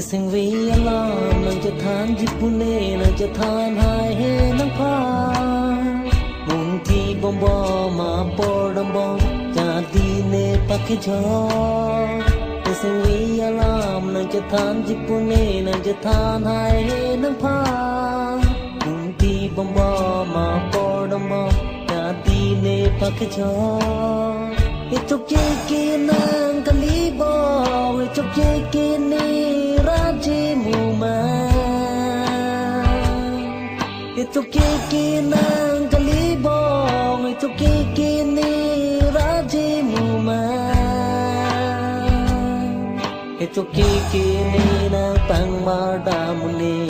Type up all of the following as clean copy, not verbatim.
sinh vì alarm nangจะทานญี่ปุ่นเนนางจะทานหายเฮนังพามุนที่บอมบอมาปอดมบอจะดีเนปักจอสิ่งวิอาลามนางจะทานญี่ปุ่นเนนางจะทานหายเฮนังพามุนที่บอมบอมาปอดมบอจะดีเนปักจอitu kekinan kalibo itu kekini rajimu itu kekinan kalibo itu kekini rajimu itu kekini na pangmadamuni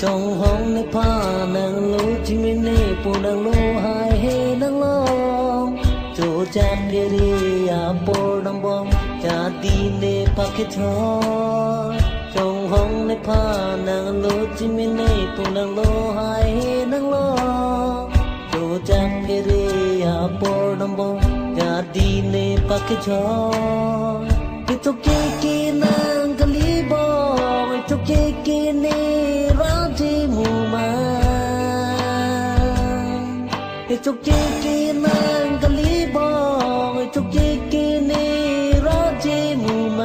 trong hông nơi pha nàng lũ chim bên nê phụ nàng lô hai hê nàng long chỗ chan bia đi à po đâm bom cha đi nê pa kết thó trong hông nơi pha nàng lũ chim bên nê phụ nàng lô hai hê nàng long chỗ chan bia đi à po đâm bom cha đi nê pa kết thó itu kiki nàng kalibo itu kiki nê itu kekinan kalibo itu kekini rajimu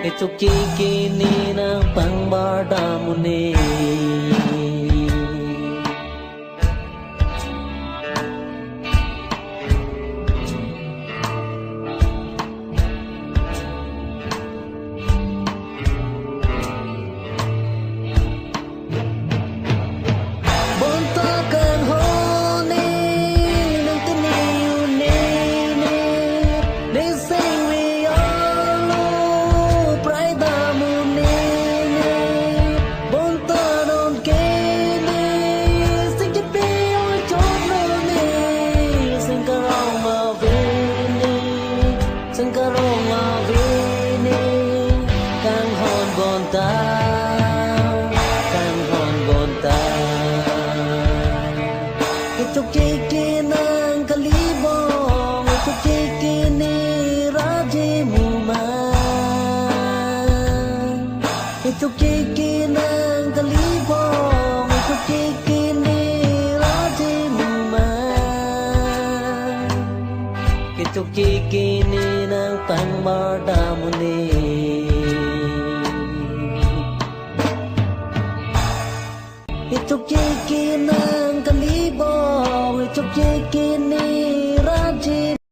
itu kekini na pangbadamuni itu kekinan kalibo itu kekini rajimu itu kekinan kalibo itu kekini rajimu itu kekini nang pangmadamuni itu kekinan kalibo itu kekini